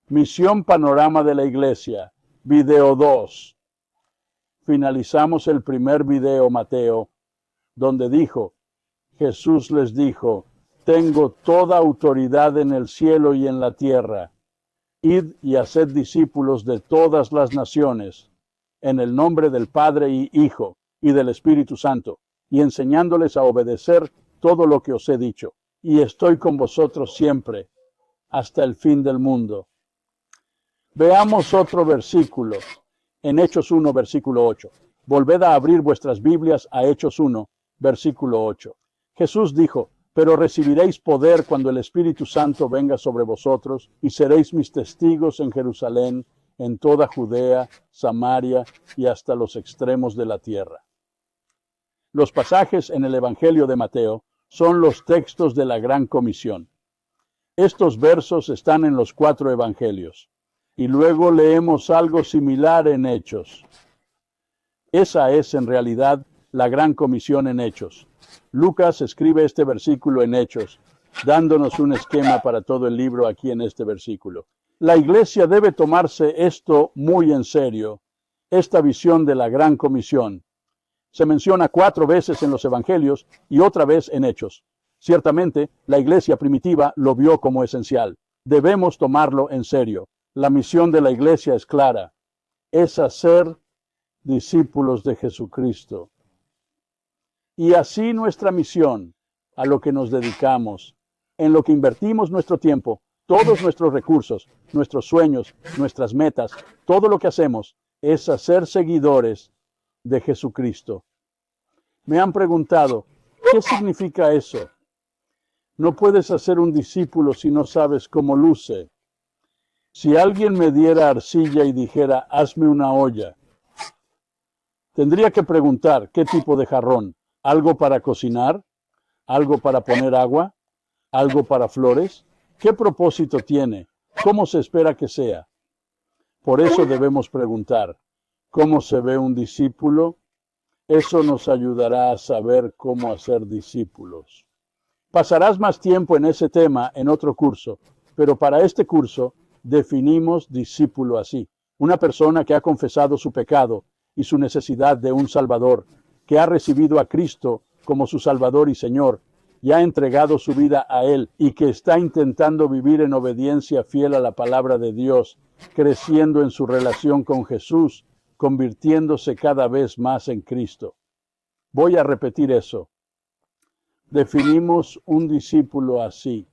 Misión Panorama de la Iglesia, video 2. Finalizamos el primer video, Mateo, donde dijo, Jesús les dijo, tengo toda autoridad en el cielo y en la tierra. Id y haced discípulos de todas las naciones, en el nombre del Padre y Hijo y del Espíritu Santo, y enseñándoles a obedecer todo lo que os he dicho. Y estoy con vosotros siempre, hasta el fin del mundo. Veamos otro versículo, en Hechos 1, versículo 8. Volved a abrir vuestras Biblias a Hechos 1, versículo 8. Jesús dijo, pero recibiréis poder cuando el Espíritu Santo venga sobre vosotros, y seréis mis testigos en Jerusalén, en toda Judea, Samaria y hasta los extremos de la tierra. Los pasajes en el Evangelio de Mateo son los textos de la Gran Comisión. Estos versos están en los 4 evangelios. Y luego leemos algo similar en Hechos. Esa es en realidad la Gran Comisión en Hechos. Lucas escribe este versículo en Hechos, dándonos un esquema para todo el libro aquí en este versículo. La Iglesia debe tomarse esto muy en serio, esta visión de la Gran Comisión. Se menciona 4 veces en los Evangelios y otra vez en Hechos. Ciertamente, la Iglesia primitiva lo vio como esencial. Debemos tomarlo en serio. La misión de la Iglesia es clara, es hacer discípulos de Jesucristo. Y así nuestra misión, a lo que nos dedicamos, en lo que invertimos nuestro tiempo, todos nuestros recursos, nuestros sueños, nuestras metas, todo lo que hacemos, es hacer seguidores de Jesucristo. Me han preguntado, ¿qué significa eso? No puedes hacer un discípulo si no sabes cómo luce. Si alguien me diera arcilla y dijera, hazme una olla, tendría que preguntar, ¿qué tipo de jarrón? ¿Algo para cocinar? ¿Algo para poner agua? ¿Algo para flores? ¿Qué propósito tiene? ¿Cómo se espera que sea? Por eso debemos preguntar, ¿cómo se ve un discípulo? Eso nos ayudará a saber cómo hacer discípulos. Pasarás más tiempo en ese tema en otro curso, pero para este curso, definimos discípulo así, una persona que ha confesado su pecado y su necesidad de un Salvador, que ha recibido a Cristo como su Salvador y Señor, y ha entregado su vida a Él, y que está intentando vivir en obediencia fiel a la palabra de Dios, creciendo en su relación con Jesús, convirtiéndose cada vez más en Cristo. Voy a repetir eso. Definimos un discípulo así.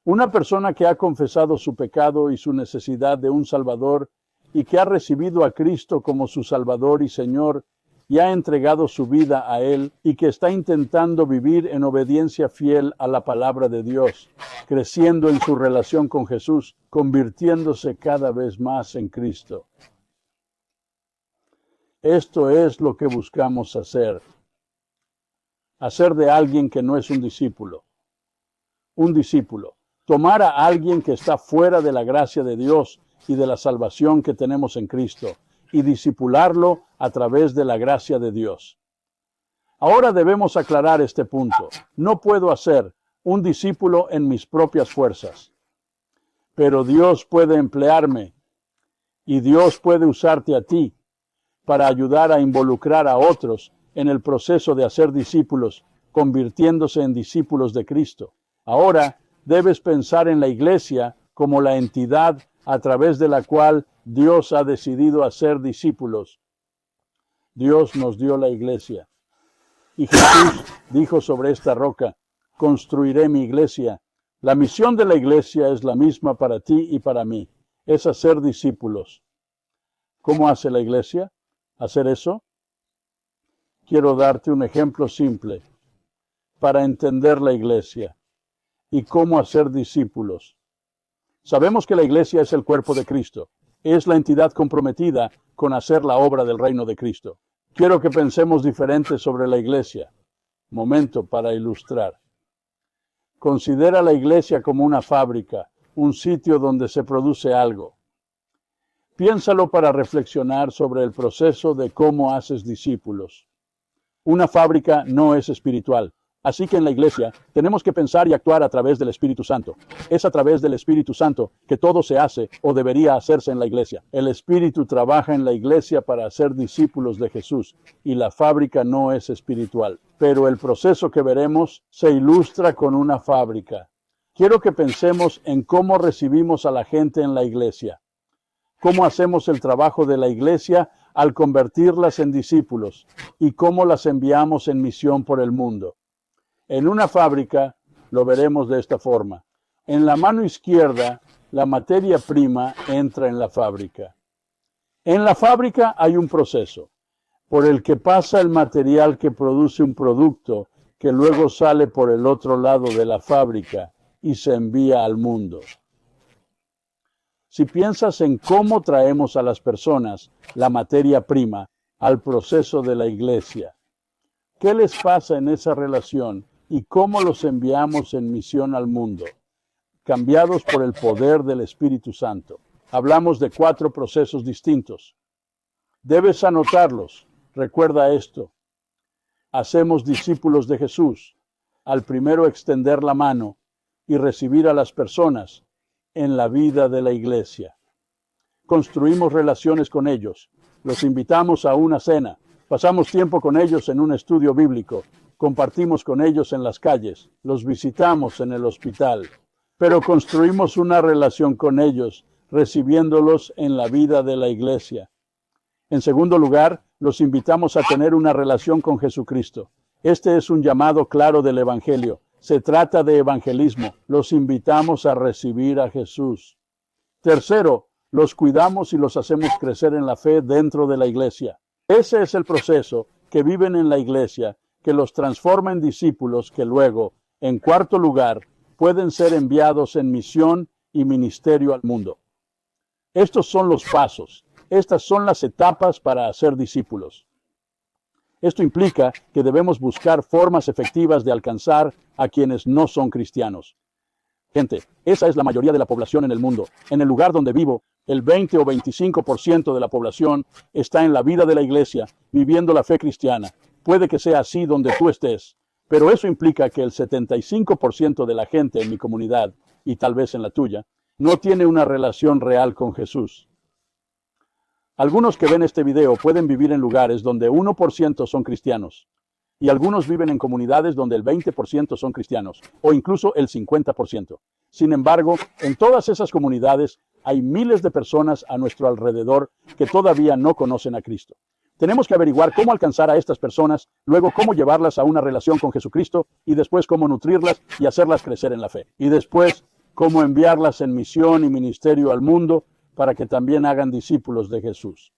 Una persona que ha confesado su pecado y su necesidad de un Salvador y que ha recibido a Cristo como su Salvador y Señor y ha entregado su vida a Él y que está intentando vivir en obediencia fiel a la palabra de Dios, creciendo en su relación con Jesús, convirtiéndose cada vez más en Cristo. Esto es lo que buscamos hacer. Hacer de alguien que no es un discípulo. Un discípulo. Tomar a alguien que está fuera de la gracia de Dios y de la salvación que tenemos en Cristo y discipularlo a través de la gracia de Dios. Ahora debemos aclarar este punto. No puedo hacer un discípulo en mis propias fuerzas, pero Dios puede emplearme y Dios puede usarte a ti para ayudar a involucrar a otros en el proceso de hacer discípulos, convirtiéndose en discípulos de Cristo. Ahora, debes pensar en la Iglesia como la entidad a través de la cual Dios ha decidido hacer discípulos. Dios nos dio la Iglesia. Y Jesús dijo sobre esta roca, construiré mi Iglesia. La misión de la Iglesia es la misma para ti y para mí. Es hacer discípulos. ¿Cómo hace la Iglesia? ¿Hacer eso? Quiero darte un ejemplo simple para entender la Iglesia y cómo hacer discípulos. Sabemos que la Iglesia es el cuerpo de Cristo. Es la entidad comprometida con hacer la obra del reino de Cristo. Quiero que pensemos diferente sobre la Iglesia. Momento para ilustrar. Considera la Iglesia como una fábrica, un sitio donde se produce algo. Piénsalo para reflexionar sobre el proceso de cómo haces discípulos. Una fábrica no es espiritual. Así que en la iglesia tenemos que pensar y actuar a través del Espíritu Santo. Es a través del Espíritu Santo que todo se hace o debería hacerse en la iglesia. El Espíritu trabaja en la iglesia para hacer discípulos de Jesús y la fábrica no es espiritual. Pero el proceso que veremos se ilustra con una fábrica. Quiero que pensemos en cómo recibimos a la gente en la iglesia. Cómo hacemos el trabajo de la iglesia al convertirlas en discípulos y cómo las enviamos en misión por el mundo. En una fábrica lo veremos de esta forma. En la mano izquierda, la materia prima entra en la fábrica. En la fábrica hay un proceso por el que pasa el material que produce un producto que luego sale por el otro lado de la fábrica y se envía al mundo. Si piensas en cómo traemos a las personas la materia prima al proceso de la iglesia, ¿qué les pasa en esa relación y cómo los enviamos en misión al mundo? Cambiados por el poder del Espíritu Santo. Hablamos de 4 procesos distintos. Debes anotarlos. Recuerda esto. Hacemos discípulos de Jesús al primero extender la mano y recibir a las personas en la vida de la iglesia. Construimos relaciones con ellos. Los invitamos a una cena. Pasamos tiempo con ellos en un estudio bíblico. Compartimos con ellos en las calles. Los visitamos en el hospital. Pero construimos una relación con ellos, recibiéndolos en la vida de la iglesia. En segundo lugar, los invitamos a tener una relación con Jesucristo. Este es un llamado claro del Evangelio. Se trata de evangelismo. Los invitamos a recibir a Jesús. Tercero, los cuidamos y los hacemos crecer en la fe dentro de la iglesia. Ese es el proceso que viven en la iglesia, que los transforma en discípulos que luego, en cuarto lugar, pueden ser enviados en misión y ministerio al mundo. Estos son los pasos. Estas son las etapas para hacer discípulos. Esto implica que debemos buscar formas efectivas de alcanzar a quienes no son cristianos. Gente, esa es la mayoría de la población en el mundo. En el lugar donde vivo, el 20 o 25% de la población está en la vida de la iglesia, viviendo la fe cristiana. Puede que sea así donde tú estés, pero eso implica que el 75% de la gente en mi comunidad, y tal vez en la tuya, no tiene una relación real con Jesús. Algunos que ven este video pueden vivir en lugares donde 1% son cristianos, y algunos viven en comunidades donde el 20% son cristianos, o incluso el 50%. Sin embargo, en todas esas comunidades hay miles de personas a nuestro alrededor que todavía no conocen a Cristo. Tenemos que averiguar cómo alcanzar a estas personas, luego cómo llevarlas a una relación con Jesucristo, y después cómo nutrirlas y hacerlas crecer en la fe. Y después, cómo enviarlas en misión y ministerio al mundo para que también hagan discípulos de Jesús.